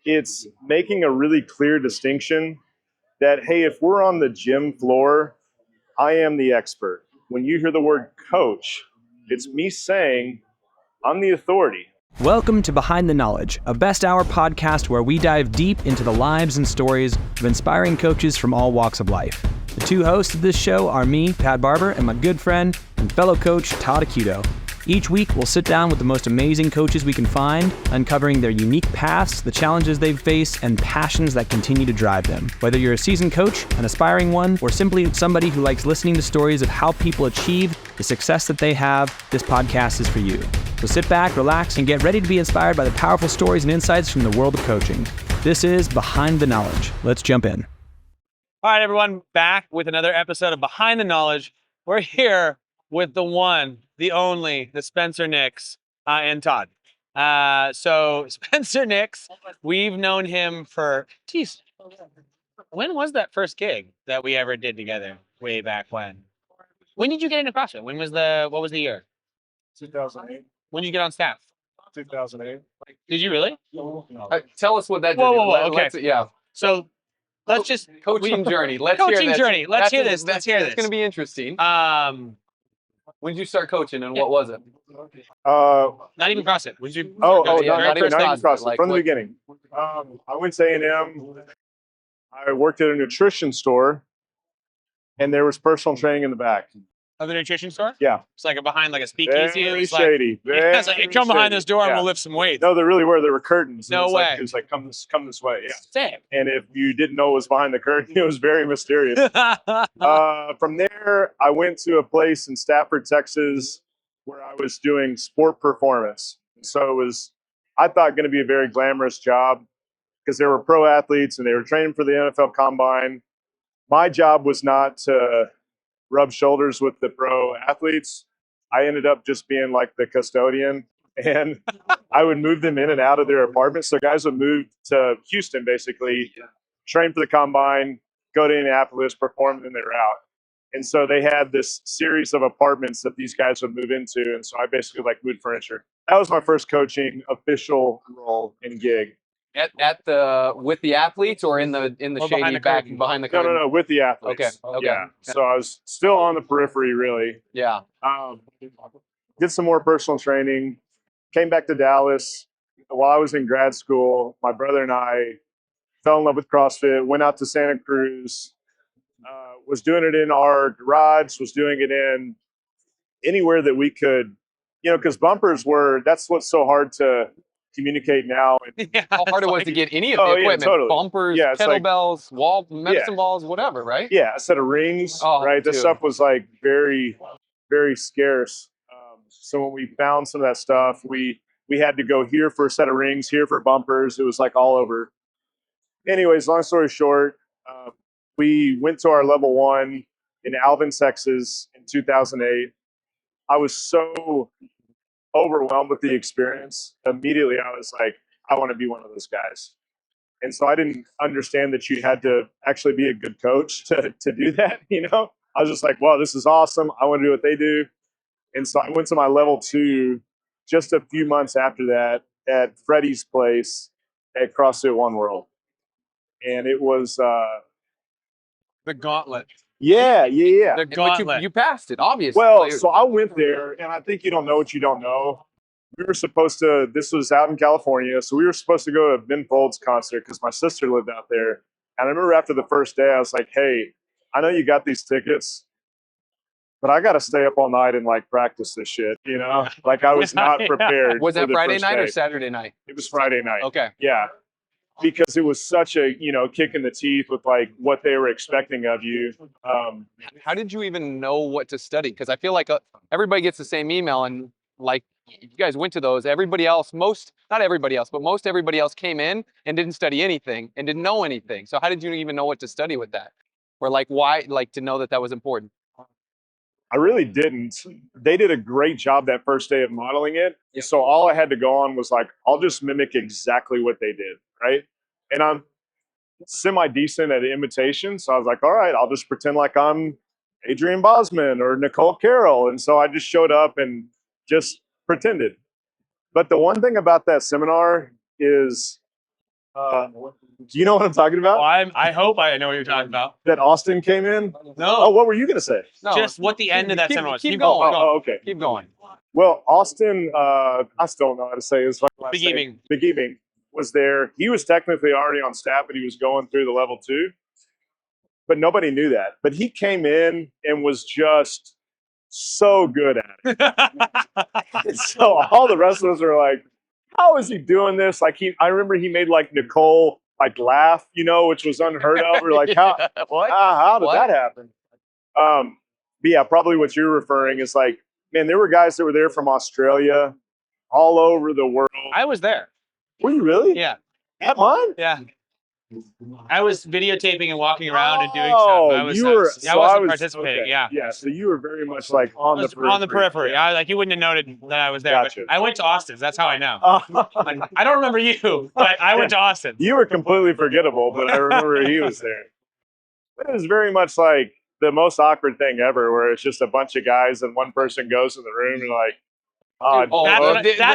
it's making a really clear distinction that, hey, if we're on the gym floor, I am the expert. When you hear the word coach, it's me saying I'm the authority. Welcome to Behind the Knowledge, a best hour podcast where we dive deep into the lives and stories of inspiring coaches from all walks of life. The two hosts of this show are me, Pat Barber, and my good friend and fellow coach, Todd Acuto. Each week, we'll sit down with the most amazing coaches we can find, uncovering their unique paths, the challenges they've faced, and passions that continue to drive them. Whether you're a seasoned coach, an aspiring one, or simply somebody who likes listening to stories of how people achieve the success that they have, this podcast is for you. So sit back, relax, and get ready to be inspired by the powerful stories and insights from the world of coaching. This is Behind the Knowledge. Let's jump in. All right, everyone, back with another episode of Behind the Knowledge. We're here with the one, the only, the Spencer Nix and Todd. So Spencer Nix, we've known him for, geez, when was that first gig that we ever did together? Way back when. When did you get into CrossFit? What was the year? 2008. When did you get on staff? 2008. Did you really? Tell us what that did. Whoa, okay. Yeah. So let's just Coaching journey. Let's coaching hear journey. Let's hear this. It's going to be interesting. When did you start coaching and what was it? Not even CrossFit. When did you? Not very even first thing? CrossFit. Like From the what- beginning. I went to A&M. I worked at a nutrition store, and there was personal training in the back. Of the nutrition store? Yeah. It's like behind like a speakeasy. Very It's shady. It's like, very come behind shady. this door and Yeah. we'll lift some weights. No, there really were. There were curtains. No It was way. Like, it was like, come this way. Yeah. Sick. And if you didn't know what was behind the curtain, it was very mysterious. From there, I went to a place in Stafford, Texas, where I was doing sport performance. So it was, I thought, going to be a very glamorous job because there were pro athletes and they were training for the NFL Combine. My job was not to rub shoulders with the pro athletes. I ended up just being like the custodian, and I would move them in and out of their apartments. So guys would move to Houston, basically, train for the Combine, go to Indianapolis, perform, and they're out. And so they had this series of apartments that these guys would move into. And so I basically like moved furniture. That was my first coaching official role and gig. At the with the athletes or in the Or behind shady the back curtain? behind the No, curtain? with the athletes. Okay. Yeah. So I was still on the periphery, really. Yeah. Did some more personal training, came back to Dallas. While I was in grad school, my brother and I fell in love with CrossFit, went out to Santa Cruz, was doing it in our garage, was doing it in anywhere that we could, because bumpers that's what's so hard to communicate now. Yeah, How hard it was like- to get any of the Oh, yeah, equipment, totally. bumpers, Yeah, it's like- kettlebells, wall, medicine balls, whatever, right? Yeah, a set of rings, Oh, right? This dude. stuff was like very, very scarce. So when we found some of that stuff, we had to go here for a set of rings, here for bumpers. It was like all over. Anyways, long story short, we went to our level one in Alvin, Texas in 2008. I was so overwhelmed with the experience. Immediately, I was like, I want to be one of those guys. And so I didn't understand that you had to actually be a good coach to do that. I was just like, wow, this is awesome. I want to do what they do. And so I went to my level two just a few months after that at Freddie's place at CrossFit One World. And it was, The gauntlet. yeah. The But gauntlet. you passed it, obviously. Well, so I went there, and I think you don't know what you don't know. We were supposed to, this was out in California, so we were supposed to go to Ben Folds' concert because my sister lived out there. And I remember after the first day, I was like, hey, I know you got these tickets, but I got to stay up all night and like practice this shit, Like I was not prepared. was for that the Friday first night or day. Saturday night? It was Friday night. Okay. Yeah. Because it was such a, kick in the teeth with like what they were expecting of you. How did you even know what to study? Because I feel like everybody gets the same email, and like you guys went to those. Everybody else, not everybody else, but most everybody else came in and didn't study anything and didn't know anything. So how did you even know what to study with that? Or like why, like to know that was important? I really didn't. They did a great job that first day of modeling it. So all I had to go on was like, I'll just mimic exactly what they did, right? And I'm semi-decent at imitation. So I was like, all right, I'll just pretend like I'm Adrian Bosman or Nicole Carroll. And so I just showed up and just pretended. But the one thing about that seminar is Do you know what I'm talking Well, about? I hope I know what you're talking about. That Austin came in? No, Oh, what were you gonna say? No, just what the end of that keep, sentence was. Keep Oh, going. okay. Keep going. Well, Austin, I still don't know how to say his last Big name. Ebing. Big Ebing was there. He was technically already on staff, but he was going through the level 2. But nobody knew that. But he came in and was just so good at it. And so all the rest of us are like, how is he doing this? Like I remember he made like Nicole like laugh, which was unheard of. We're like, What? how did What? that happen? But yeah, probably what you're referring is like, man, there were guys that were there from Australia, all over the world. I was there. Were you really? Yeah, At mine? yeah. I was videotaping and walking around and doing Oh, stuff. I you were. I So wasn't was participating. okay. Yeah. Yeah. So you were very much like I on the was periphery. on the periphery. Yeah. Like you wouldn't have noted that I was there. Gotcha. But I went to Austin's. That's how I know. Oh. I don't remember you, but I went to Austin. You were completely forgettable, but I remember he was there. It was very much like the most awkward thing ever, where it's just a bunch of guys and one person goes in the room and like, That's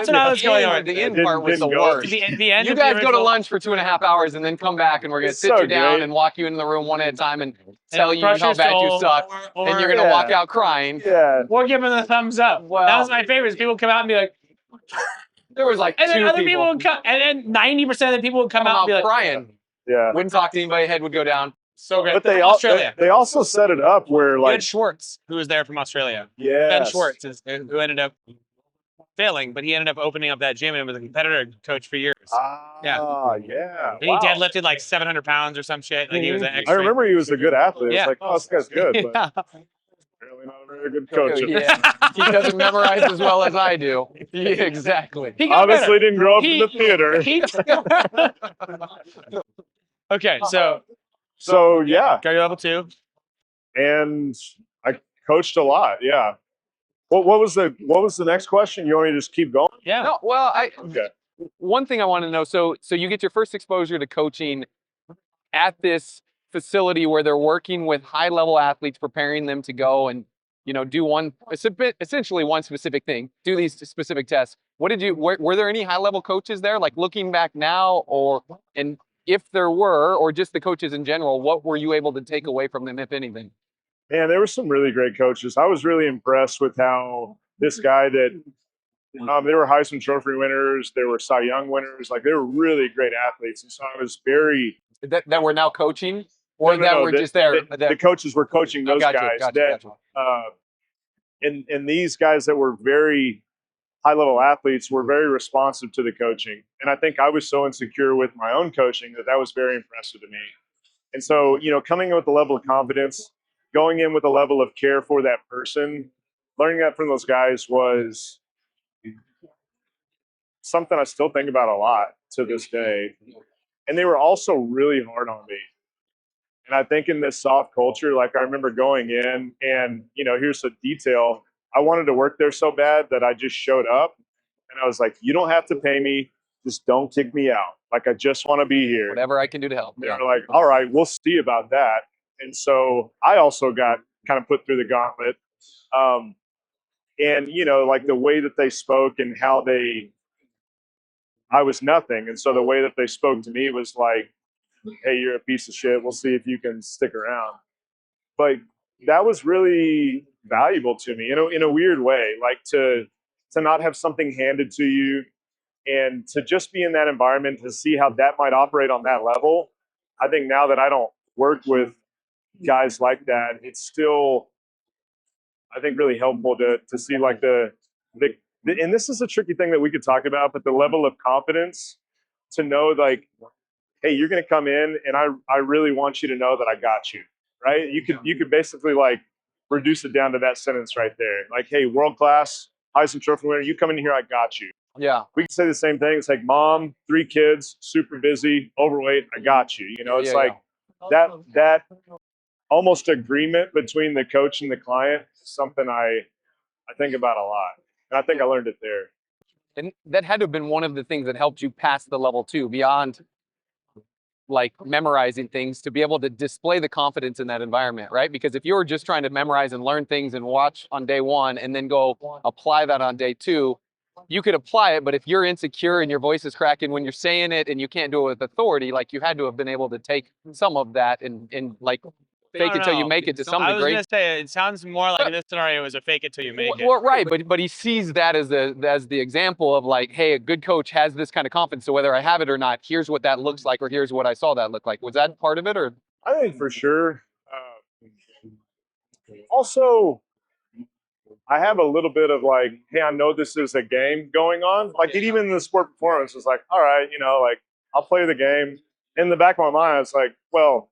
what I was going on. The end part was the Didn't go. worst. The end You of the guys go to original- lunch for 2.5 hours and then come back and we're gonna It's sit so you down great. and walk you into the room one at a time and tell you crush how your bad you soul, suck, or- and you're gonna Yeah. walk out crying. Yeah. Or give them the thumbs up. Well- That was my favorite. People come out and be like, There was like and then 2 other people people would come, and then 90% of the people would come out and be like, crying. Yeah. Wouldn't talk to anybody. Head would go down. so great. But they Australia. they also set it up where Ben like, Schwartz, who was there from Australia. yeah. Ben Schwartz is who ended up failing, but he ended up opening up that gym and was a competitor coach for years. Yeah. And he deadlifted like 700 pounds or some shit. Like he was an I extreme. remember he was a good athlete. Yeah. It's like, oh, this guy's good, but Yeah. apparently not a very good coach. Yeah. He doesn't memorize as well as I do. Yeah, exactly. He got Obviously better. didn't grow up He- in the theater. Okay, so So yeah, got your level 2. and I coached a lot. Yeah. What was the next question? You want me to just keep going? Yeah. No, well, Okay. one thing I want to know. So you get your first exposure to coaching at this facility where they're working with high-level athletes, preparing them to go and do essentially one specific thing, do these specific tests. What did you? Were there any high-level coaches there? Like looking back now, and if there were, or just the coaches in general, what were you able to take away from them, if anything? Man, there were some really great coaches. I was really impressed with how this guy that they were Heisman Trophy winners, they were Cy Young winners, like they were really great athletes. And so I was very That we're now coaching, or that we're just there. The coaches were coaching those guys. Gotcha. And these guys that were very high level athletes were very responsive to the coaching. And I think I was so insecure with my own coaching that was very impressive to me. And so, coming in with a level of confidence, going in with a level of care for that person, learning that from those guys was something I still think about a lot to this day. And they were also really hard on me. And I think in this soft culture, like I remember going in and, here's a detail. I wanted to work there so bad that I just showed up and I was like, you don't have to pay me. Just don't kick me out. Like, I just want to be here. Whatever I can do to help. They were like, all right, we'll see about that. And so I also got kind of put through the gauntlet. And, like the way that they spoke and how I was nothing. And so the way that they spoke to me was like, hey, you're a piece of shit. We'll see if you can stick around. But that was really valuable to me, in a weird way, like to not have something handed to you and to just be in that environment to see how that might operate on that level. I think now that I don't work with guys like that, it's still, I think, really helpful to see like and this is a tricky thing that we could talk about, but the level of confidence to know like, hey, you're going to come in and I really want you to know that I got you, right? You could basically like reduce it down to that sentence right there. Like, hey, world-class Heisman Trophy winner, you come in here, I got you. Yeah. We can say the same thing. It's like, mom, 3 kids, super busy, overweight, I got you. It's that almost agreement between the coach and the client is something I think about a lot. And I think I learned it there. And that had to have been one of the things that helped you pass the level 2, beyond like memorizing things, to be able to display the confidence in that environment, right? Because if you were just trying to memorize and learn things and watch on day 1 and then go apply that on day 2, you could apply it, but if you're insecure and your voice is cracking when you're saying it and you can't do it with authority, like you had to have been able to take some of that and like fake it till you make it to some I was degree. gonna say it sounds more like in this scenario it was a fake it till you make it. Well, right, but he sees that as the example of like, hey, a good coach has this kind of confidence. So whether I have it or not, here's what that looks like, or here's what I saw that look like. Was that part of it, or? I think for sure. Also, I have a little bit of like, hey, I know this is a game going on. Like even in the sport performance, it's like, all right, like I'll play the game. In the back of my mind, it's like, well,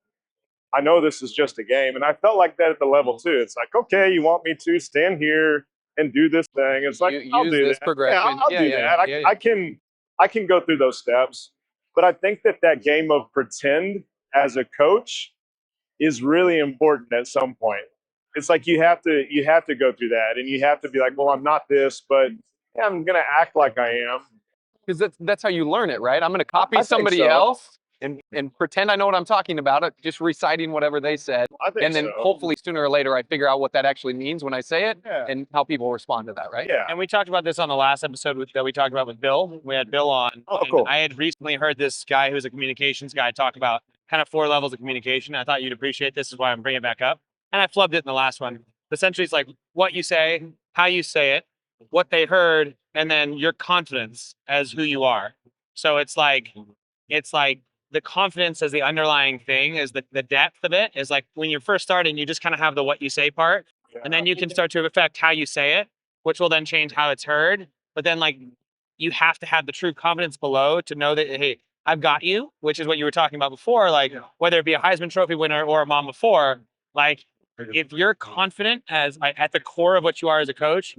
I know this is just a game. And I felt like that at the level too. It's like, okay, you want me to stand here and do this thing. It's like, I'll use do this that. progression. Yeah, I'll do that. I can go through those steps. But I think that game of pretend as a coach is really important at some point. It's like you have to go through that, and you have to be like, well, I'm not this, but yeah, I'm gonna act like I am. Because that's how you learn it, right? I'm going to copy I think somebody so. else and pretend I know what I'm talking about, just reciting whatever they said. I think And then so. hopefully sooner or later I figure out what that actually means when I say it Yeah. and how people respond to that, right? Yeah. And we talked about this on the last episode that we talked about with Bill. We had Bill on. Oh, and cool. I had recently heard this guy who's a communications guy talk about kind of 4 levels of communication. I thought you'd appreciate this, is why I'm bringing it back up. And I flubbed it in the last one. Essentially, it's like what you say, how you say it, what they heard, and then your confidence as who you are. So it's like the confidence as the underlying thing is the depth of it is like when you're first starting, you just kind of have the what you say part, and then you can start to affect how you say it, which will then change how it's heard. But then like you have to have the true confidence below to know that, hey, I've got you, which is what you were talking about before. Like whether it be a Heisman Trophy winner or a mom of 4, like if you're confident as at the core of what you are as a coach,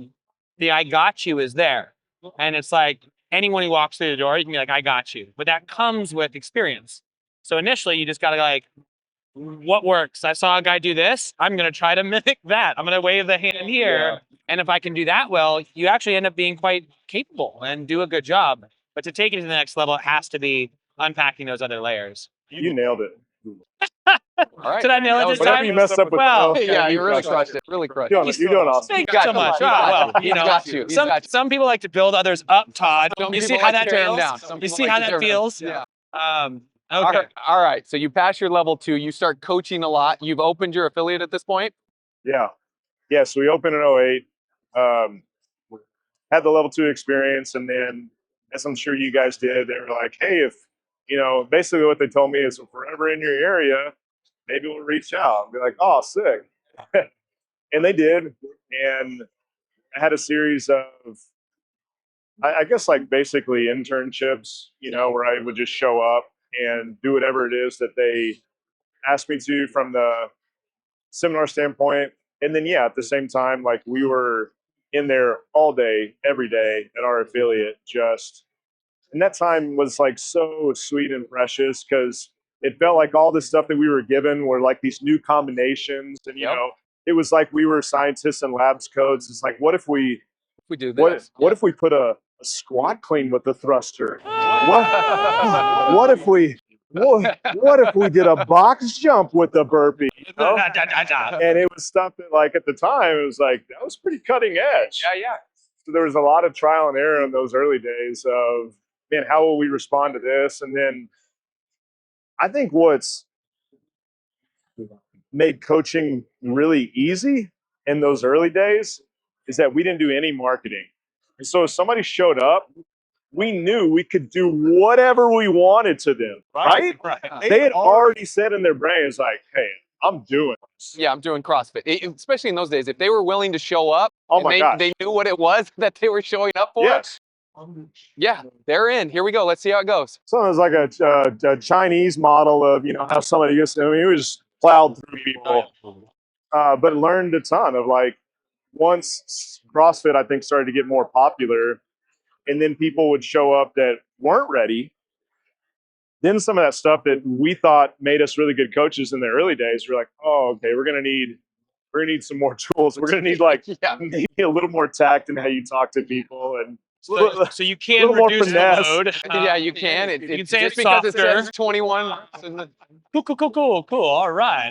the I got you is there. And it's like anyone who walks through the door, you can be like, I got you. But that comes with experience. So initially you just gotta like, what works? I saw a guy do this. I'm gonna try to mimic that. I'm gonna wave the hand here. And if I can do that well, you actually end up being quite capable and do a good job. But to take it to the next level, it has to be unpacking those other layers. You nailed it. All right. Did I nail it this Whatever time? you messed up with. Well, Yeah, you really crushed crushed it. Really crushed You're it. doing awesome. Thank you so much. Well, you know, got you. some people like to build others up, Todd. Some You see people how like to that tear 'em feels? down. Some You people see like how to tear that 'em down. feels? Yeah. Okay. All right. So you pass your level 2. You start coaching a lot. You've opened your affiliate at this point. Yeah. Yeah. So we opened in 08. Had the level 2 experience, and then as I'm sure you guys did, they were like, hey, if basically what they told me is if we're ever in your area, maybe we'll reach out and be like, oh, sick. And they did. And I had a series of, I guess, like basically internships, where I would just show up and do whatever it is that they asked me to from the seminar standpoint. And then, yeah, at the same time, like we were in there all day, every day at our affiliate, and that time was like so sweet and precious because it felt like all the stuff that we were given were like these new combinations. And, it was like we were scientists and labs codes. It's like, what if we do this? What if we put a squat clean with the thruster? What if we did a box jump with the burpee? And it was stuff that, like, at the time, it was like that was pretty cutting edge. Yeah. So there was a lot of trial and error in those early days of, man, how will we respond to this? And then I think what's made coaching really easy in those early days is that we didn't do any marketing. And so if somebody showed up, we knew we could do whatever we wanted to them, right? They had already said in their brains, like, hey, I'm doing this. Yeah, I'm doing CrossFit. Especially in those days, if they were willing to show up, they knew what it was that they were showing up for. Yes. Yeah, they're in. Here we go. Let's see how it goes. So it was like a Chinese model of, how somebody gets, we just plowed through people, but learned a ton of, like, once CrossFit, I think, started to get more popular, and then people would show up that weren't ready. Then some of that stuff that we thought made us really good coaches in the early days, we're like, oh, okay, we're gonna need some more tools. We're gonna need, like, maybe a little more tact in how you talk to people. And So you can little more reduce the finesse. load. Yeah, you can. You can say just it's because it softer. says 21. Cool. All right.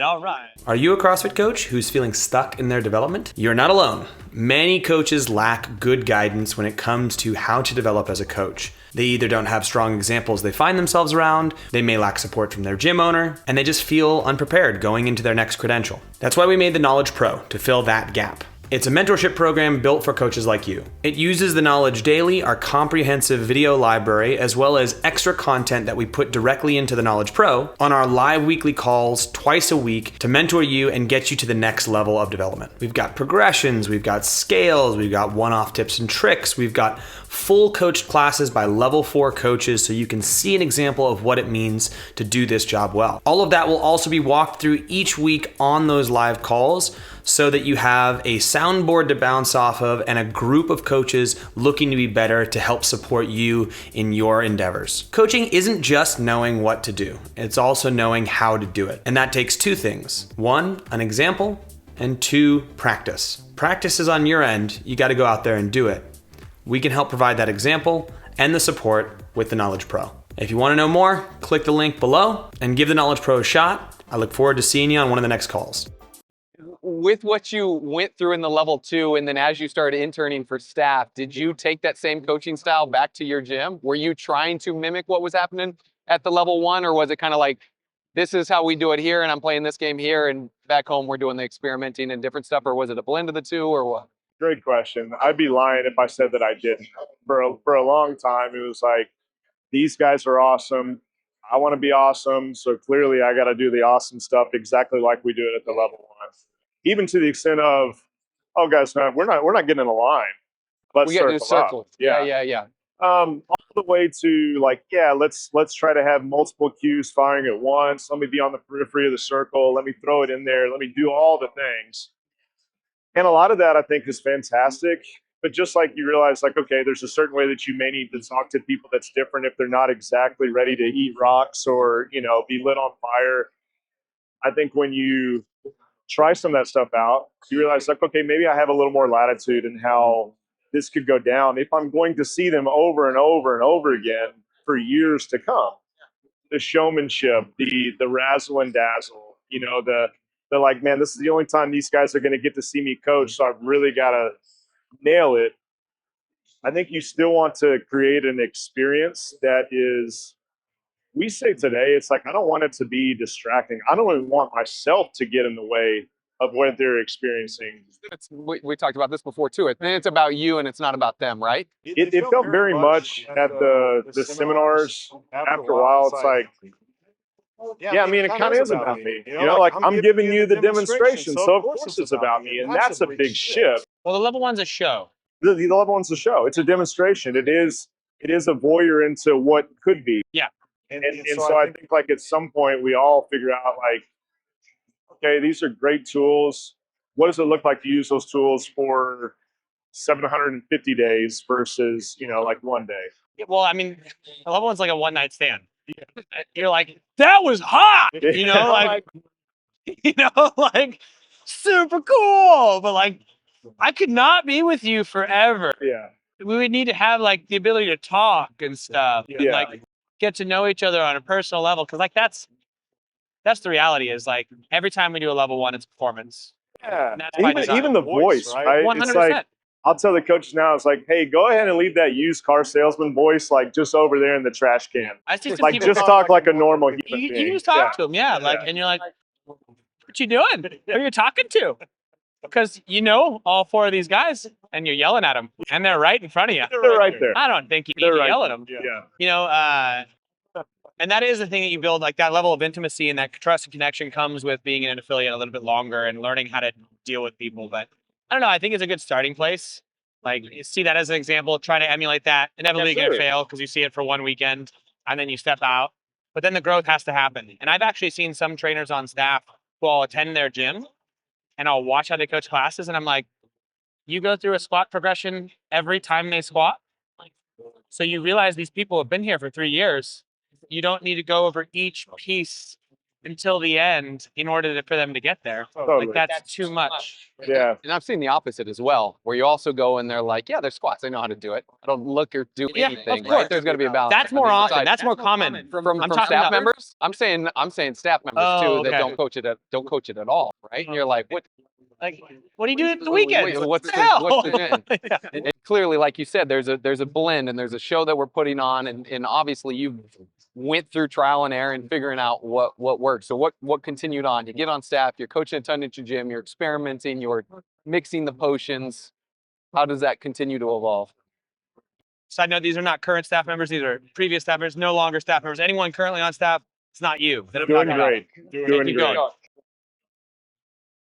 Are you a CrossFit coach who's feeling stuck in their development? You're not alone. Many coaches lack good guidance when it comes to how to develop as a coach. They either don't have strong examples they find themselves around, they may lack support from their gym owner, and they just feel unprepared going into their next credential. That's why we made the Knowledge Pro, to fill that gap. It's a mentorship program built for coaches like you. It uses the Knowledge Daily, our comprehensive video library, as well as extra content that we put directly into the Knowledge Pro on our live weekly calls twice a week to mentor you and get you to the next level of development. We've got progressions, we've got scales, we've got one-off tips and tricks, we've got full coached classes by level 4 coaches so you can see an example of what it means to do this job well. All of that will also be walked through each week on those live calls so that you have a soundboard to bounce off of and a group of coaches looking to be better to help support you in your endeavors. Coaching isn't just knowing what to do, it's also knowing how to do it. And that takes 2 things. 1, an example, and 2, practice. Practice is on your end, you gotta go out there and do it. We can help provide that example and the support with the Knowledge Pro. If you wanna know more, click the link below and give the Knowledge Pro a shot. I look forward to seeing you on one of the next calls. With what you went through in the level 2, and then as you started interning for staff, did you take that same coaching style back to your gym? Were you trying to mimic what was happening at the level 1, or was it kind of like, this is how we do it here, and I'm playing this game here, and back home we're doing the experimenting and different stuff, or was it a blend of the 2, or what? Great question. I'd be lying if I said that I didn't. For a long time, it was like, these guys are awesome. I want to be awesome. So clearly I got to do the awesome stuff exactly like we do it at the level 1. Even to the extent of, oh guys, no, we're not getting in a line. Let's We got to do circle up. circles. Yeah. All the way to like, yeah, let's try to have multiple cues firing at once. Let me be on the periphery of the circle. Let me throw it in there. Let me do all the things. And a lot of that I think is fantastic. But just like you realize, like, okay, there's a certain way that you may need to talk to people that's different if they're not exactly ready to eat rocks or, be lit on fire. I think when you try some of that stuff out, you realize, like, okay, maybe I have a little more latitude in how this could go down if I'm going to see them over and over and over again for years to come. The showmanship, the razzle and dazzle, the like, man, this is the only time these guys are going to get to see me coach, so I've really got to nail it. I think you still want to create an experience that is, we say today, it's like, I don't want it to be distracting. I don't even want myself to get in the way of what they're experiencing. We talked about this before too. It's about you and it's not about them, right? It felt very much at the seminars. After a while, it's like, yeah, I mean, it kind of is about me. Like, I'm giving you the demonstration, so of course it's about me. And that's a big shift. Well, the level 1's a show. The level 1's a show. It's a demonstration. It is a voyeur into what could be. Yeah. And so I think, like, at some point we all figure out, like, okay, these are great tools. What does it look like to use those tools for 750 days versus, like, one day? Well, I mean, the level 1's like a one-night stand. You're like, that was hot, like super cool, but like, I could not be with you forever. Yeah. We would need to have like the ability to talk and stuff, and Yeah. like get to know each other on a personal level. Cause like that's the reality is like every time we do a level 1, it's performance. Yeah. And that's by design. Even the voice, right? 100%. It's like, I'll tell the coaches now, it's like, hey, go ahead and leave that used car salesman voice like just over there in the trash can. I see some Like, people just talk like a normal human you being. just talk to them, like, and you're like, what you doing? Who are you talking to? Because all 4 of these guys, and you're yelling at them, and they're right in front of you. They're right there. I don't think you need They're to right yell at there. them. Yeah. And that is the thing that you build, like that level of intimacy and that trust and connection comes with being an affiliate a little bit longer and learning how to deal with people. But I don't know, I think it's a good starting place. Like, you see that as an example, try to emulate that. Inevitably you're going to fail because you see it for one weekend and then you step out. But then the growth has to happen. And I've actually seen some trainers on staff who I'll attend their gym and I'll watch how they coach classes. And I'm like, you go through a squat progression every time they squat. So you realize these people have been here for 3 years. You don't need to go over each piece until the end in order for them to get there. Totally. Like that's too much. Yeah. And I've seen the opposite as well, where you also go and they're like, yeah, there's squats. I know how to do it. I don't look or do Yeah, of anything, course. right? There's got to be a balance. That's more On the often. side. That's more common. from I'm talking staff about- members. I'm saying staff members Oh, too that okay. don't coach it at all, right? And you're like, what? Like, what do you do at the weekends? What's the the hell? what's the Yeah. and clearly, like you said, there's a blend and there's a show that we're putting on, and obviously you went through trial and error and figuring out what works. So what continued on? You get on staff, you're coaching a ton at your gym, you're experimenting, you're mixing the potions. How does that continue to evolve? Side note, these are not current staff members. These are previous staff members, no longer staff members. Anyone currently on staff, it's not you. That I'm Doing talking about. great. Okay, Doing keep great. going.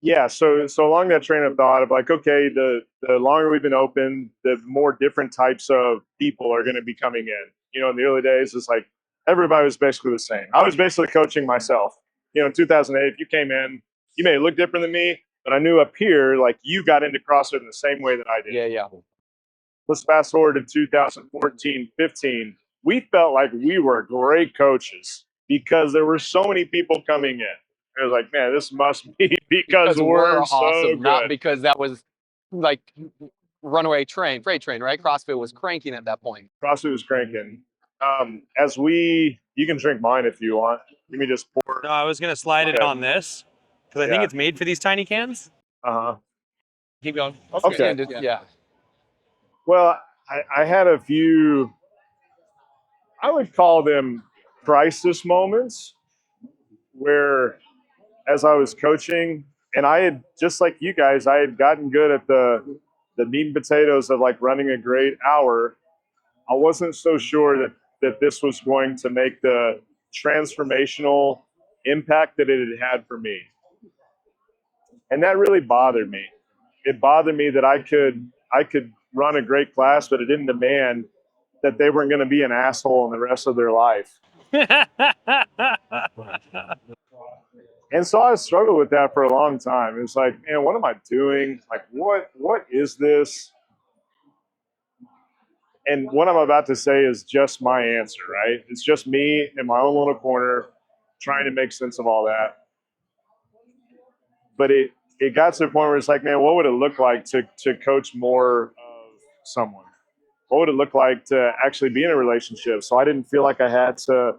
Yeah, so along that train of thought of like, okay, the longer we've been open, the more different types of people are going to be coming in. You know, in the early days, it's like everybody was basically the same. I was basically coaching myself. You know, in 2008, if you came in, you may look different than me, but I knew up here, like you got into CrossFit in the same way that I did. Yeah. Let's fast forward to 2014, 15. We felt like we were great coaches because there were so many people coming in. It was like, man, this must be because we're so awesome, good. not because that was like freight train, right? CrossFit was cranking at that point. CrossFit was cranking. You can drink mine if you want. Let me just pour. No, I was going to slide it Okay. on this because I think Yeah. it's made for these tiny cans. Uh-huh. Keep going. Okay. Yeah. Well, I had a few, I would call them crisis moments where as I was coaching, and I had, just like you guys, I had gotten good at the meat and potatoes of like running a great hour. I wasn't so sure that this was going to make the transformational impact that it had for me. And that really bothered me. It bothered me that I could run a great class, but it didn't demand that they weren't going to be an asshole in the rest of their life. And so I struggled with that for a long time. It's like, man, what am I doing? Like, what is this? And what I'm about to say is just my answer, right? It's just me in my own little corner trying to make sense of all that. But it got to the point where it's like, man, what would it look like to coach more of someone? What would it look like to actually be in a relationship? So I didn't feel like I had to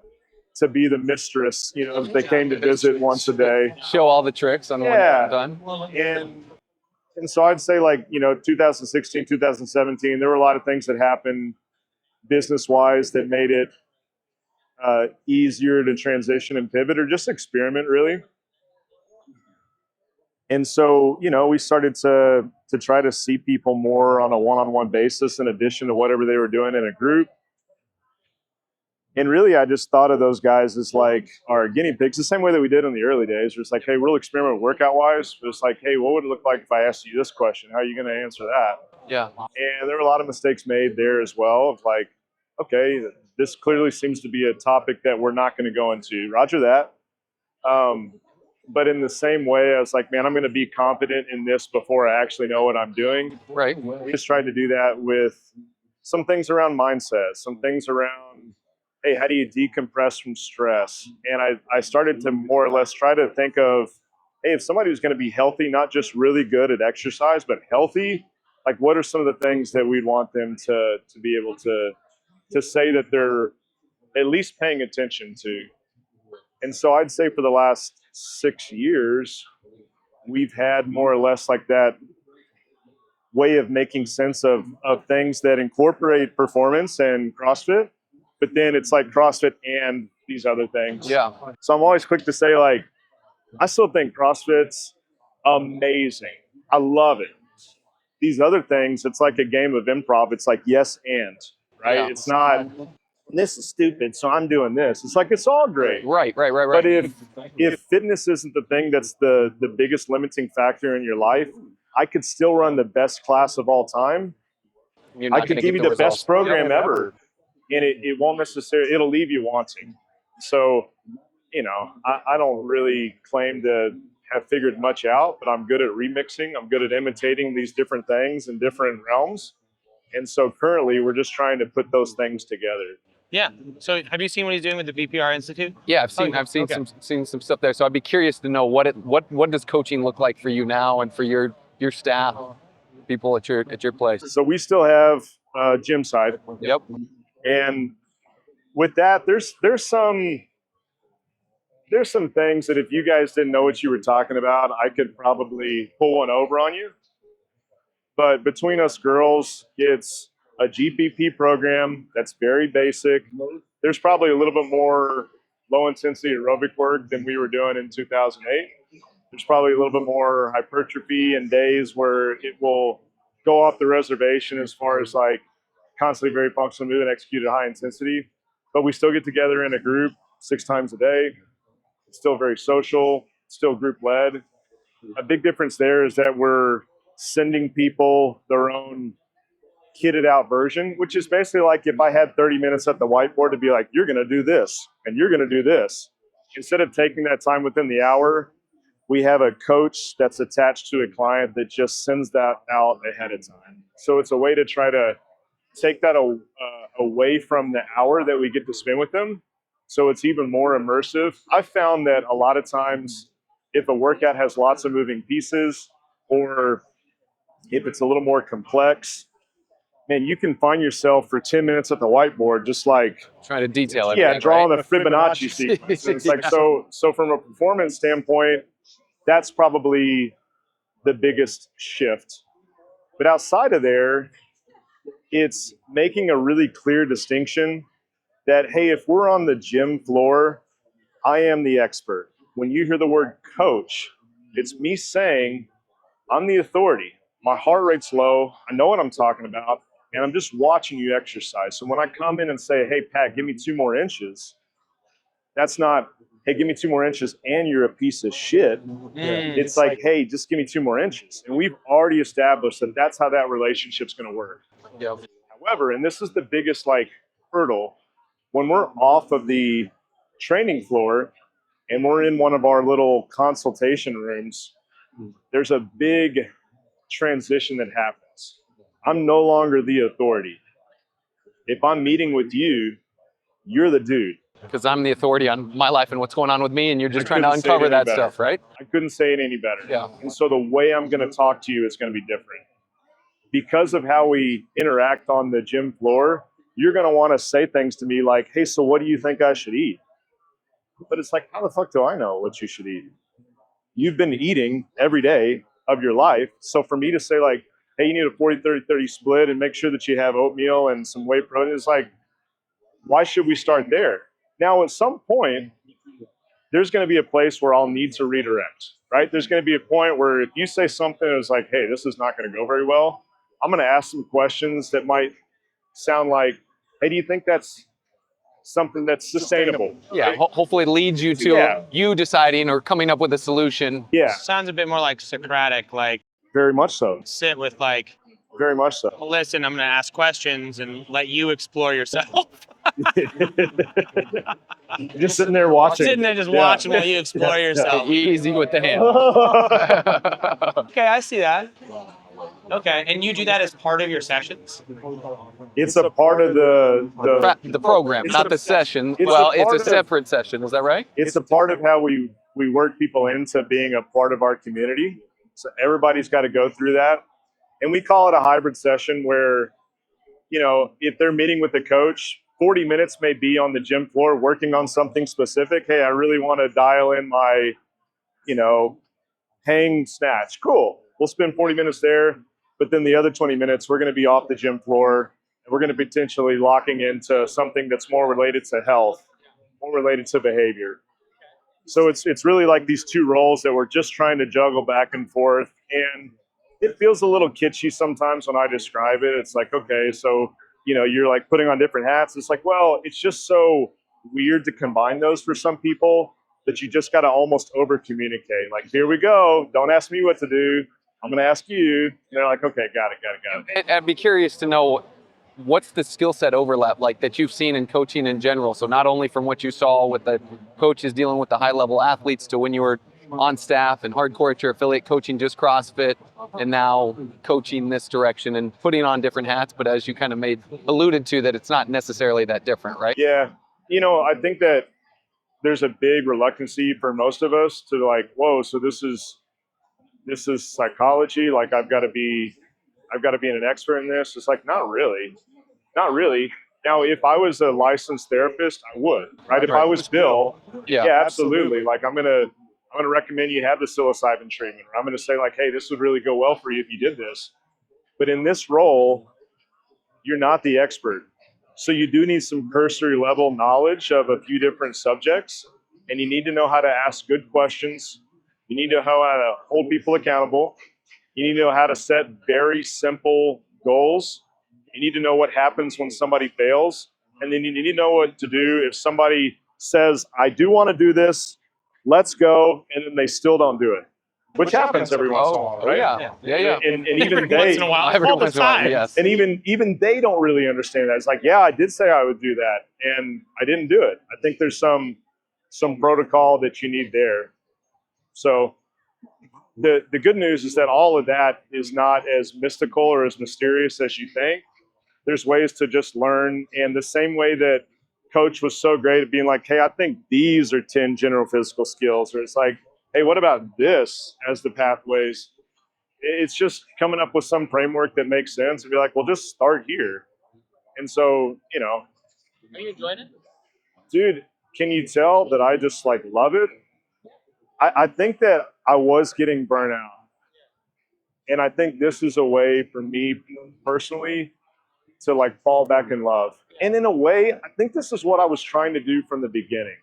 be the mistress, you know, they came to visit once a day. Show all the tricks on one done. And so I'd say, like, you know, 2016, 2017, there were a lot of things that happened business-wise that made it easier to transition and pivot or just experiment, really. And so, you know, we started to try to see people more on a one-on-one basis in addition to whatever they were doing in a group. And really, I just thought of those guys as like our guinea pigs, the same way that we did in the early days. It's like, hey, we'll experiment workout-wise. But it's like, hey, what would it look like if I asked you this question? How are you going to answer that? Yeah. And there were a lot of mistakes made there as well of like, okay, this clearly seems to be a topic that we're not going to go into. Roger that. But in the same way, I was like, man, I'm going to be confident in this before I actually know what I'm doing. Right. We just tried to do that with some things around mindset, some things around, hey, how do you decompress from stress? And I started to more or less try to think of, hey, if somebody was going to be healthy, not just really good at exercise, but healthy, like what are some of the things that we'd want them to be able to say that they're at least paying attention to? And so I'd say for the last 6 years, we've had more or less like that way of making sense of things that incorporate performance and CrossFit, but then it's like CrossFit and these other things. Yeah. So I'm always quick to say, like, I still think CrossFit's amazing. I love it. These other things, it's like a game of improv. It's like yes and, right? Yeah. It's not, this is stupid, so I'm doing this. It's like, it's all great. Right. But if fitness isn't the thing that's the biggest limiting factor in your life, I could still run the best class of all time. I could give you the best program ever, and it won't necessarily, it'll leave you wanting. So, you know, I don't really claim to have figured much out, but I'm good at remixing. I'm good at imitating these different things in different realms. And so currently we're just trying to put those things together. Yeah. So have you seen what he's doing with the VPR Institute? Yeah, I've seen okay. seen some stuff there. So I'd be curious to know what does coaching look like for you now and for your staff, people at your place. So we still have gym side, Yep. and with that, there's some things that if you guys didn't know what you were talking about, I could probably pull one over on you. But between us girls, it's a GPP program that's very basic. There's probably a little bit more low intensity aerobic work than we were doing in 2008. There's probably a little bit more hypertrophy and days where it will go off the reservation as far as like constantly very functional movement executed at high intensity. But we still get together in a group 6 times a day. It's still very social, still group led. A big difference there is that we're sending people their own kitted out version, which is basically like if I had 30 minutes at the whiteboard to be like, you're going to do this and you're going to do this. Instead of taking that time within the hour, we have a coach that's attached to a client that just sends that out ahead of time. So it's a way to try to take that away from the hour that we get to spend with them. So it's even more immersive. I've found that a lot of times if a workout has lots of moving pieces or if it's a little more complex, man, you can find yourself for 10 minutes at the whiteboard, just like Trying to detail it. yeah, drawing a Fibonacci sequence. And it's like, so from a performance standpoint, that's probably the biggest shift. But outside of there, it's making a really clear distinction that, hey, if we're on the gym floor, I am the expert. When you hear the word coach, it's me saying, I'm the authority. My heart rate's low. I know what I'm talking about. And I'm just watching you exercise. So when I come in and say, hey, Pat, give me 2 more inches, that's not, hey, give me 2 more inches and you're a piece of shit. It's like, hey, just give me 2 more inches. And we've already established that that's how that relationship's going to work. Yep. However, and this is the biggest like hurdle, when we're off of the training floor and we're in one of our little consultation rooms, there's a big transition that happens. I'm no longer the authority. If I'm meeting with you, you're the dude. Because I'm the authority on my life and what's going on with me, and you're just trying to couldn't say it uncover any that better. stuff, right? I couldn't say it any better. Yeah. And so the way I'm going to talk to you is going to be different. Because of how we interact on the gym floor, you're going to want to say things to me like, hey, so what do you think I should eat? But it's like, how the fuck do I know what you should eat? You've been eating every day of your life. So for me to say like, hey, you need a 40-30-30 split and make sure that you have oatmeal and some whey protein, it's like, why should we start there? Now, at some point, there's going to be a place where I'll need to redirect, right? There's going to be a point where if you say something that's like, hey, this is not going to go very well, I'm going to ask some questions that might sound like, hey, do you think that's something that's sustainable? Yeah. Hopefully it leads you to you deciding or coming up with a solution. Yeah, Sounds a bit more like Socratic, like very much so. sit with like, Very much so. listen, I'm going to ask questions and let you explore yourself. Just sitting there watching. Sitting there just watching while you explore yourself. Easy with the hand. Okay, I see that. Okay, and you do that as part of your sessions? It's a part of The program, not the session. Well, it's a separate session. Is that right? It's a part of how we work people into being a part of our community. So everybody's got to go through that. And we call it a hybrid session where, you know, if they're meeting with a coach, 40 minutes may be on the gym floor working on something specific. Hey, I really want to dial in my, you know, hang snatch. Cool. We'll spend 40 minutes there. But then the other 20 minutes, we're going to be off the gym floor. And we're going to be potentially locking into something that's more related to health, more related to behavior. So it's really like these two roles that we're just trying to juggle back and forth. And it feels a little kitschy sometimes when I describe it. It's like, okay, so, you know, you're like putting on different hats. It's like, well, it's just so weird to combine those for some people that you just got to almost over communicate. Like, here we go. Don't ask me what to do. I'm going to ask you. And they're like, okay, got it. I'd be curious to know what's the skill set overlap like that you've seen in coaching in general. So not only from what you saw with the coaches dealing with the high level athletes to when you were on staff and hardcore at your affiliate coaching just CrossFit, and now coaching this direction and putting on different hats. But as you kind of alluded to, that it's not necessarily that different, right? Yeah. I think that there's a big reluctancy for most of us to like, whoa, so this is psychology. Like I've got to be an expert in this. It's like, not really. Not really. Now, if I was a licensed therapist, I would, right? If I was Bill, yeah, absolutely. Like I'm gonna recommend you have the psilocybin treatment. Or I'm gonna say like, hey, this would really go well for you if you did this. But in this role, you're not the expert. So you do need some cursory level knowledge of a few different subjects, and you need to know how to ask good questions. You need to know how to hold people accountable. You need to know how to set very simple goals. You need to know what happens when somebody fails. And then you need to know what to do if somebody says, I do want to do this, let's go, and then they still don't do it. Which happens every once in a while, right? Yeah. And even Every once in a while, Every all the once in a while, time. yes. and even they don't really understand that. It's like, yeah, I did say I would do that, and I didn't do it. I think there's some protocol that you need there. So the good news is that all of that is not as mystical or as mysterious as you think. There's ways to just learn, and the same way that Coach was so great at being like, hey, I think these are 10 general physical skills, or it's like, hey, what about this as the pathways? It's just coming up with some framework that makes sense and be like, well, just start here. And so, Are you enjoying it? dude, can you tell that I just like love it? I think that I was getting burnout. And I think this is a way for me personally to like fall back in love. And in a way, I think this is what I was trying to do from the beginning.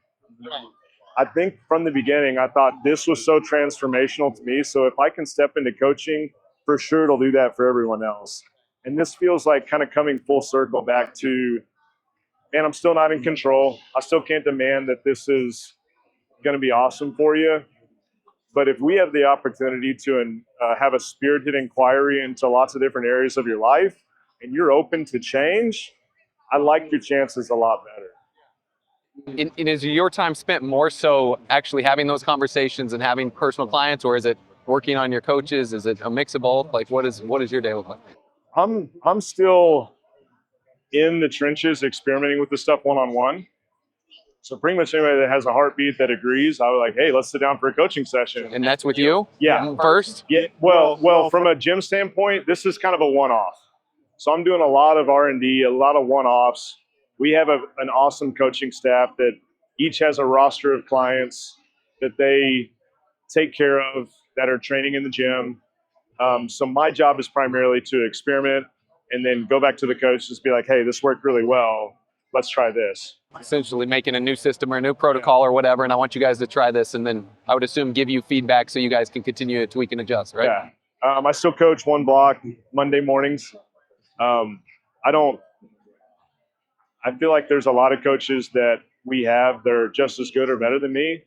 I think from the beginning, I thought this was so transformational to me. So if I can step into coaching, for sure it'll do that for everyone else. And this feels like kind of coming full circle back to, man, I'm still not in control. I still can't demand that this is going to be awesome for you. But if we have the opportunity to have a spirited inquiry into lots of different areas of your life, and you're open to change, I like your chances a lot better. Is your time spent more so actually having those conversations and having personal clients, or is it working on your coaches? Is it a mix of both? Like, what does your day look like? I'm still in the trenches experimenting with this stuff one-on-one. So pretty much anybody that has a heartbeat that agrees, I was like, hey, let's sit down for a coaching session. And that's with you? Yeah. First? Yeah. Well, from a gym standpoint, this is kind of a one-off. So I'm doing a lot of R&D, a lot of one-offs. We have an awesome coaching staff that each has a roster of clients that they take care of that are training in the gym. So my job is primarily to experiment and then go back to the coach and just be like, hey, this worked really well. Let's try this. Essentially making a new system or a new protocol or whatever, and I want you guys to try this, and then I would assume give you feedback so you guys can continue to tweak and adjust, right? Yeah. I still coach one block Monday mornings. I feel like there's a lot of coaches that we have that are just as good or better than me.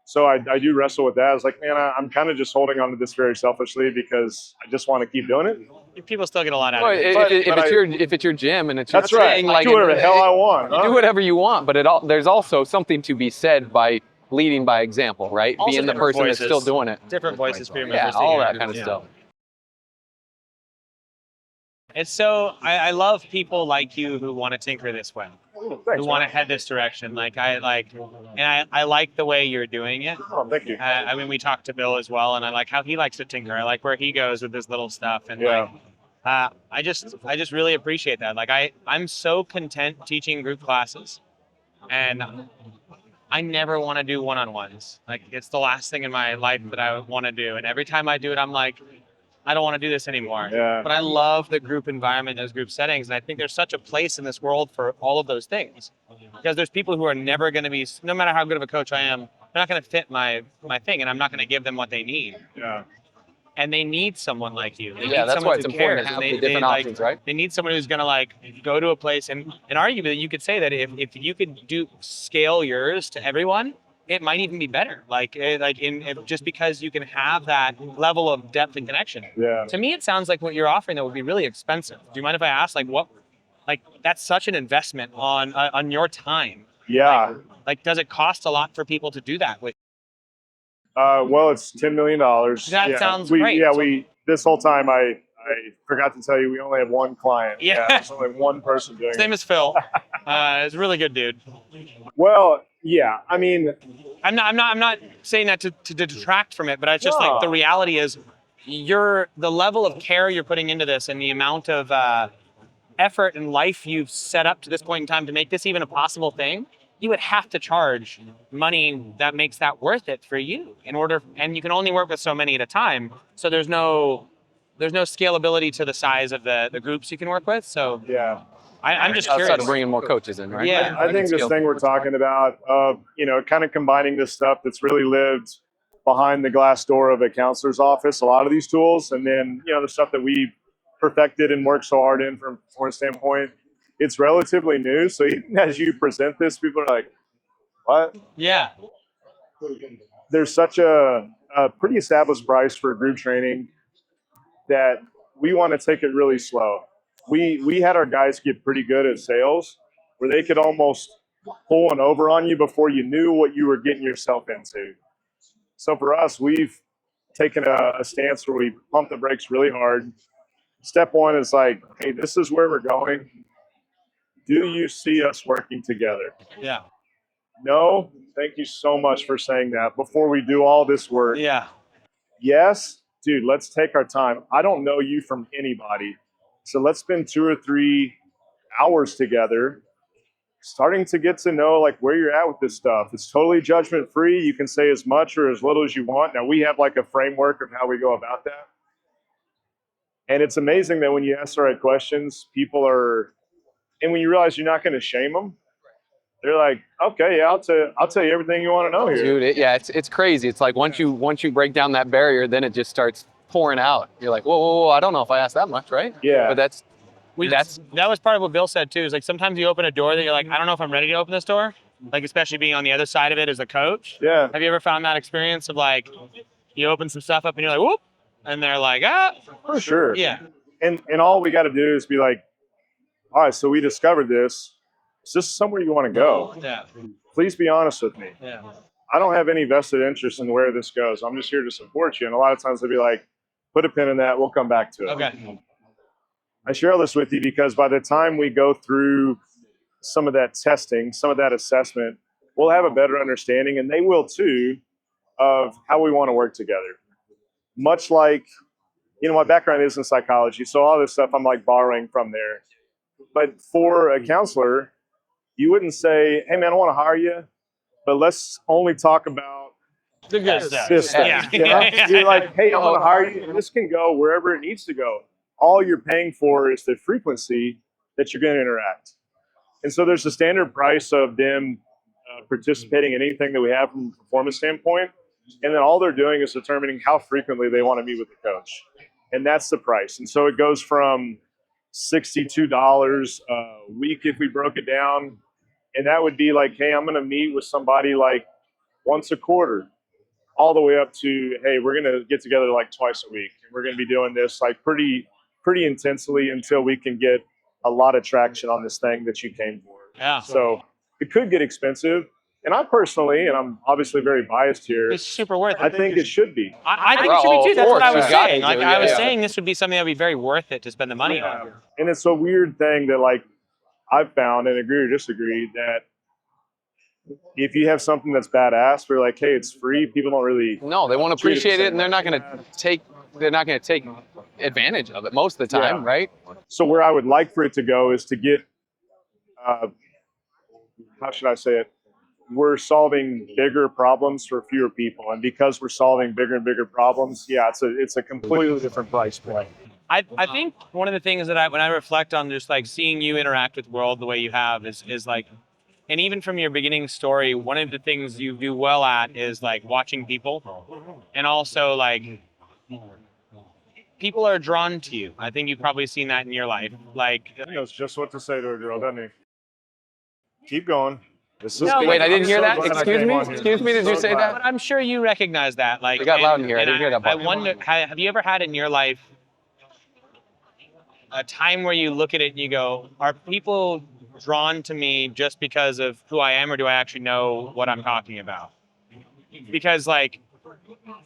So I do wrestle with that. I was like, man, I'm kind of just holding on to this very selfishly because I just want to keep doing it. People still get a lot out Well, of it. if it's your gym and it's your That's right. thing, I like, do whatever the hell I want. You do whatever you want, but there's also something to be said by leading by example, right? Also being the different person voices. that's still doing it. Different voices for your Yeah, members. all that kind of stuff. It's so I love people like you who want to tinker this way, who want to head this direction. I like the way you're doing it. Oh, thank you. I mean, we talked to Bill as well, and I like how he likes to tinker. I like where he goes with his little stuff, and I just really appreciate that. Like I'm so content teaching group classes, and I never want to do one-on-ones. Like it's the last thing in my life that I want to do, and every time I do it, I'm like, I don't want to do this anymore. Yeah. But I love the group environment, those group settings, and I think there's such a place in this world for all of those things. Because there's people who are never going to be, no matter how good of a coach I am, they're not going to fit my thing, and I'm not going to give them what they need. Yeah. And they need someone like you. They need That's someone why it's who important cares. to have And the different options, right? They need someone who's going to go to a place, and arguably you could say that if you could scale yours to everyone, it might even be better. Just because you can have that level of depth and connection. Yeah. To me, it sounds like what you're offering that would be really expensive. Do you mind if I ask, that's such an investment on your time. Yeah. Does it cost a lot for people to do that with? Well, it's $10 million. That sounds great. Yeah, So this whole time I forgot to tell you we only have one client. Yeah. There's only one person doing His it. name is Phil. He's a really good dude. Well, yeah. I mean, I'm not saying that to detract from it, but it's just like the No. reality is the level of care you're putting into this and the amount of effort and life you've set up to this point in time to make this even a possible thing, you would have to charge money that makes that worth it for you and you can only work with so many at a time. So there's no scalability to the size of the groups you can work with. So yeah. I'm just Outside curious. of bringing more coaches in, right? Yeah. I think this thing we're talking about, kind of combining this stuff that's really lived behind the glass door of a counselor's office, a lot of these tools, and then, the stuff that we perfected and worked so hard in from a standpoint, it's relatively new. So even as you present this, people are like, what? Yeah. There's such a pretty established price for group training that we want to take it really slow. We had our guys get pretty good at sales where they could almost pull an over on you before you knew what you were getting yourself into. So for us, we've taken a stance where we pump the brakes really hard. Step one is like, hey, this is where we're going. Do you see us working together? Yeah. No, thank you so much for saying that before we do all this work. Yeah. Yes, dude, let's take our time. I don't know you from anybody. So let's spend 2 or 3 hours together, starting to get to know like where you're at with this stuff. It's totally judgment free. You can say as much or as little as you want. Now we have like a framework of how we go about that. And it's amazing that when you ask the right questions, and when you realize you're not going to shame them, they're like, okay, yeah, I'll tell you everything you want to know here. Dude, it's crazy. It's like once you break down that barrier, then it just starts pouring out. You're like, whoa, I don't know if I asked that much, right? Yeah. But that was part of what Bill said too. Is like sometimes you open a door that you're like, I don't know if I'm ready to open this door. Like especially being on the other side of it as a coach. Yeah. Have you ever found that experience of like you open some stuff up and you're like, whoop, and they're like, ah. For sure. Yeah. And all we got to do is be like, all right, so we discovered this. Is this somewhere you want to go? Yeah. Please be honest with me. Yeah. I don't have any vested interest in where this goes. I'm just here to support you. And a lot of times they'll be like, put a pin in that. We'll come back to it. Okay. I share this with you because by the time we go through some of that testing, some of that assessment, we'll have a better understanding, and they will too, of how we want to work together. Much like, my background is in psychology, so all this stuff I'm like borrowing from there. But for a counselor, you wouldn't say, hey man, I want to hire you, but let's only talk about The good stuff. this stuff. Yeah. You know? You're like, hey, I'm going to hire you, and this can go wherever it needs to go. All you're paying for is the frequency that you're going to interact. And so there's a standard price of them participating in anything that we have from a performance standpoint. And then all they're doing is determining how frequently they want to meet with the coach. And that's the price. And so it goes from $62 a week if we broke it down. And that would be like, hey, I'm going to meet with somebody like once a quarter, all the way up to, hey, we're going to get together like twice a week. And we're going to be doing this like pretty intensely until we can get a lot of traction on this thing that you came for. Yeah. So it could get expensive. And I personally, and I'm obviously very biased here, It's super worth it. I think it should be. I think it should be too. That's Well, what I of was course, you got saying. to Like do, I was yeah. saying, this would be something that would be very worth it to spend the money on. And it's a weird thing that like I've found, and agree or disagree, that if you have something that's badass, we're like, hey, it's free. People don't really. No, they won't treat appreciate the it, and they're not going to take advantage of it most of the time, Yeah. right? So where I would like for it to go is to get, how should I say it? We're solving bigger problems for fewer people, and because we're solving bigger and bigger problems, yeah, it's a completely different price point. I think one of the things that when I reflect on just like seeing you interact with the world the way you have is like, and even from your beginning story, one of the things you do well at is like watching people, and also like people are drawn to you. I think you've probably seen that in your life. Like, He knows just what to say to a girl, doesn't he? Keep going. This is No, good. Wait, I didn't I'm hear so that. glad I Excuse came me? on here. Excuse me, did you say glad. but I'm sure you recognize that. Like, It got loud in here. I and didn't hear that I part. wonder, have you ever had in your life a time where you look at it and you go, are people drawn to me just because of who I am, or do I actually know what I'm talking about? Because like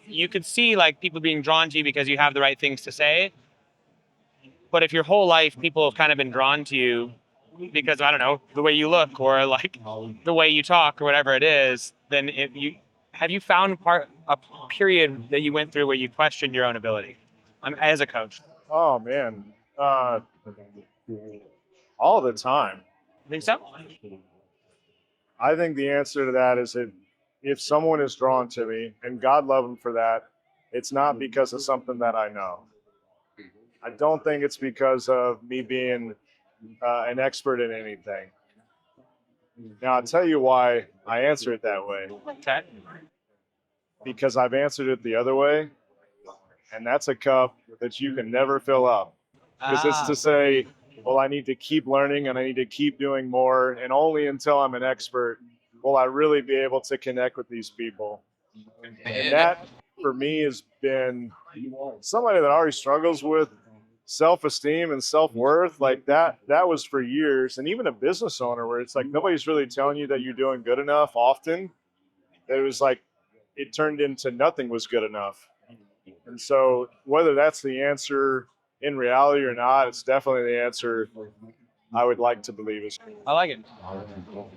you could see like people being drawn to you because you have the right things to say. But if your whole life people have kind of been drawn to you because I don't know the way you look or like the way you talk or whatever it is, then if you have you found a period that you went through where you questioned your own ability as a coach? Oh man, uh, all the time. Think so? I think the answer to that is if someone is drawn to me, and God love them for that, it's not because of something that I know. I don't think it's because of me being an expert in anything. Now, I'll tell you why I answer it that way. Okay. Because I've answered it the other way, and that's a cup that you can never fill up. Because it's to say, well, I need to keep learning and I need to keep doing more, and only until I'm an expert will I really be able to connect with these people. And that, for me, has been somebody that already struggles with self-esteem and self-worth. Like that was for years. And even a business owner where it's like nobody's really telling you that you're doing good enough often. It was like it turned into nothing was good enough. And so whether that's the answer in reality or not, it's definitely the answer I would like to believe is. I like it.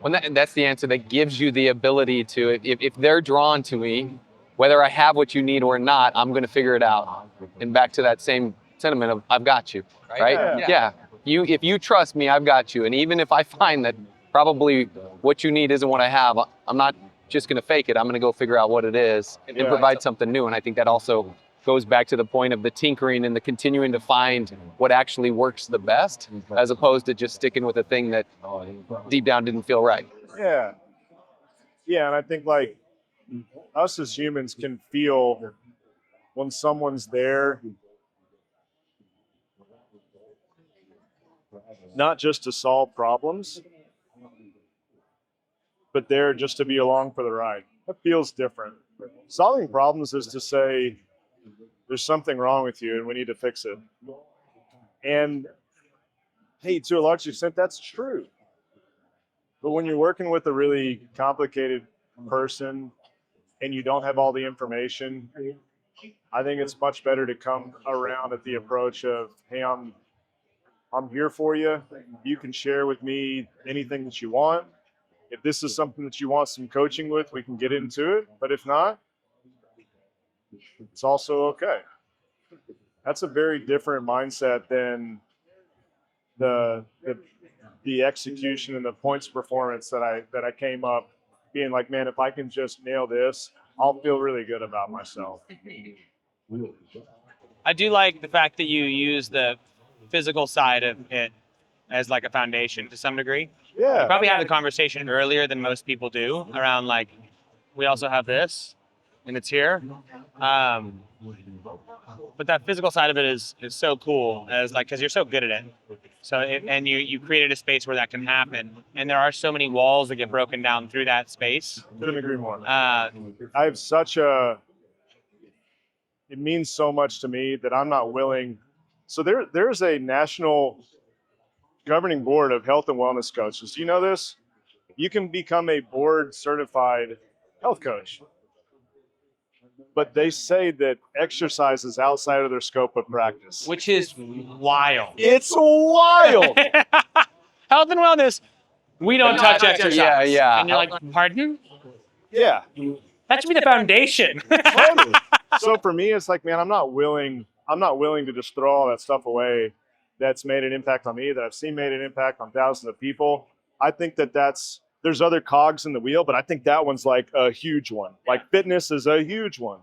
Well, that's the answer that gives you the ability to, if they're drawn to me, whether I have what you need or not, I'm going to figure it out. And back to that same sentiment of I've got you, right? Yeah. If you trust me, I've got you. And even if I find that probably what you need isn't what I have, I'm not just going to fake it. I'm going to go figure out what it is and provide something new. And I think that also goes back to the point of the tinkering and the continuing to find what actually works the best, as opposed to just sticking with a thing that deep down didn't feel right. Yeah. Yeah, and I think like us as humans can feel when someone's there not just to solve problems, but there just to be along for the ride. That feels different. Solving problems is to say there's something wrong with you and we need to fix it. And hey, to a large extent, that's true. But when you're working with a really complicated person and you don't have all the information, I think it's much better to come around at the approach of, hey, I'm here for you. You can share with me anything that you want. If this is something that you want some coaching with, we can get into it. But if not, it's also okay. That's a very different mindset than the execution and the points performance that I came up being like, man, if I can just nail this, I'll feel really good about myself. I do like the fact that you use the physical side of it as like a foundation to some degree. Yeah. You probably had the conversation earlier than most people do around like, we also have this and it's here. But that physical side of it is so cool as like, cause you're so good at it. So, and you created a space where that can happen. And there are so many walls that get broken down through that space. Couldn't agree more. Uh, I have it means so much to me that I'm not willing. So there's a national governing board of health and wellness coaches. Do you know this? You can become a board certified health coach. But they say that exercise is outside of their scope of practice. which is wild. It's wild. Health and wellness, we don't touch exercise. Yeah. And you're like, pardon? Yeah. That should be the foundation. Totally. So for me, it's like, man, I'm not willing to just throw all that stuff away that's made an impact on me, that I've seen made an impact on thousands of people. I think there's other cogs in the wheel, but I think that one's like a huge one. Like fitness is a huge one.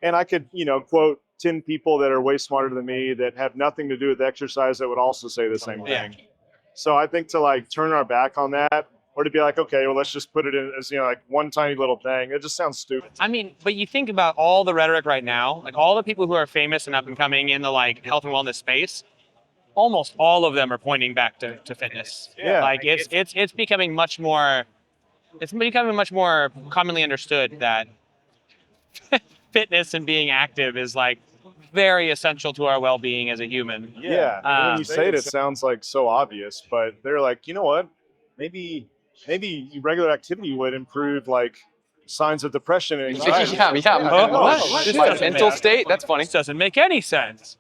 And I could, quote 10 people that are way smarter than me that have nothing to do with exercise that would also say the same thing. So I think to like turn our back on that, or to be like, okay, well, let's just put it in as, like one tiny little thing. It just sounds stupid. I mean, but you think about all the rhetoric right now, like all the people who are famous and up and coming in the like health and wellness space, almost all of them are pointing back to fitness. Yeah. Like it's becoming much more commonly understood that fitness and being active is like very essential to our well-being as a human. Yeah. And when you say it, it sounds like so obvious, but they're like, you know what? Maybe regular activity would improve like signs of depression and anxiety. What? This doesn't Mental make- state. That's funny. This doesn't make any sense.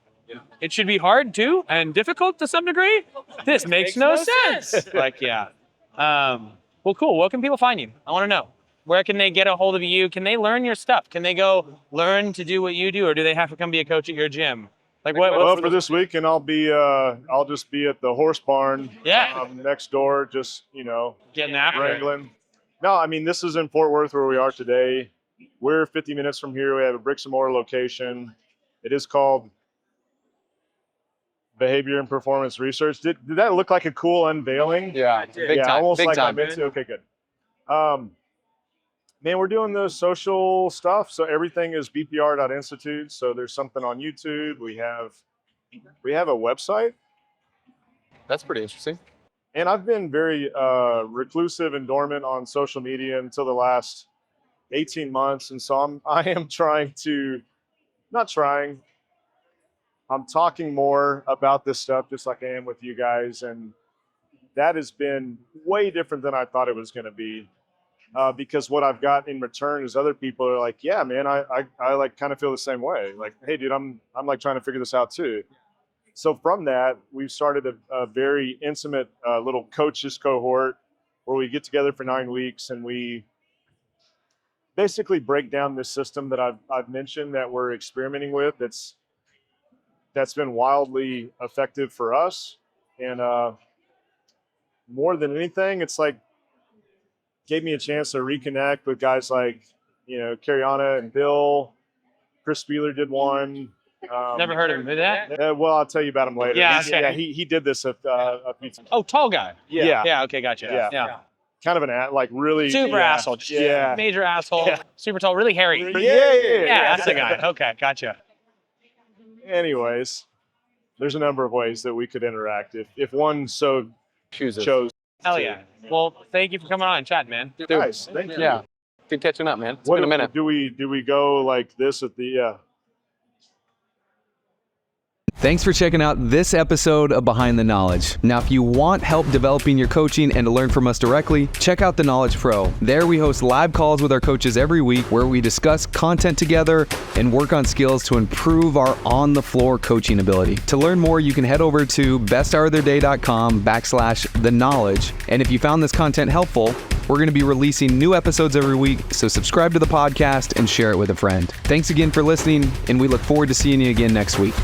It should be hard too and difficult to some degree. This makes no sense. Like, yeah. Well, cool. Where can people find you? I want to know. Where can they get a hold of you? Can they learn your stuff? Can they go learn to do what you do, or do they have to come be a coach at your gym? Like, what? Well, for this weekend, I'll just be at the horse barn. Yeah. Next door, just Getting after it. wrangling. No, I mean, this is in Fort Worth where we are today. We're 50 minutes from here. We have a bricks and mortar location. It is called Behavior and Performance Research. Did that look like a cool unveiling? Yeah, big time. Almost Big like time. I'm into. Okay, good. Man, we're doing the social stuff. So everything is bpr.institute. So there's something on YouTube. We have a website. That's pretty interesting. And I've been very reclusive and dormant on social media until the last 18 months. And so I am I'm talking more about this stuff just like I am with you guys. And that has been way different than I thought it was going to be. Because what I've got in return is other people are like, yeah, man, I like kind of feel the same way. Like, hey, dude, I'm like trying to figure this out too. So from that, we've started a very intimate little coaches cohort where we get together for 9 weeks and we basically break down this system that I've mentioned that we're experimenting with. That's been wildly effective for us. And more than anything, it's like gave me a chance to reconnect with guys like, Cariana and Bill. Chris Spieler did one. Never heard of him. Did that? Well, I'll tell you about him later. Yeah, He's- okay. Yeah, he did this a few times. Oh, tall guy. Yeah. Yeah. Okay. Gotcha. Yeah. Kind of Really really super asshole. Yeah. Major asshole. Yeah. Super tall. Really hairy. Yeah. That's the guy. Okay. Gotcha. Anyways, there's a number of ways that we could interact if one so Chooses. chose. Hell yeah. Well, thank you for coming on and chatting, man. Dude, Nice. Thank you. yeah. Good catching up, man. It's What been a minute. do we go like this at the Thanks for checking out this episode of Behind the Knowledge. Now, if you want help developing your coaching and to learn from us directly, check out the Knowledge Pro. There we host live calls with our coaches every week where we discuss content together and work on skills to improve our on-the-floor coaching ability. To learn more, you can head over to besthouroftheirday.com/the-knowledge. And if you found this content helpful, we're going to be releasing new episodes every week, so subscribe to the podcast and share it with a friend. Thanks again for listening, and we look forward to seeing you again next week.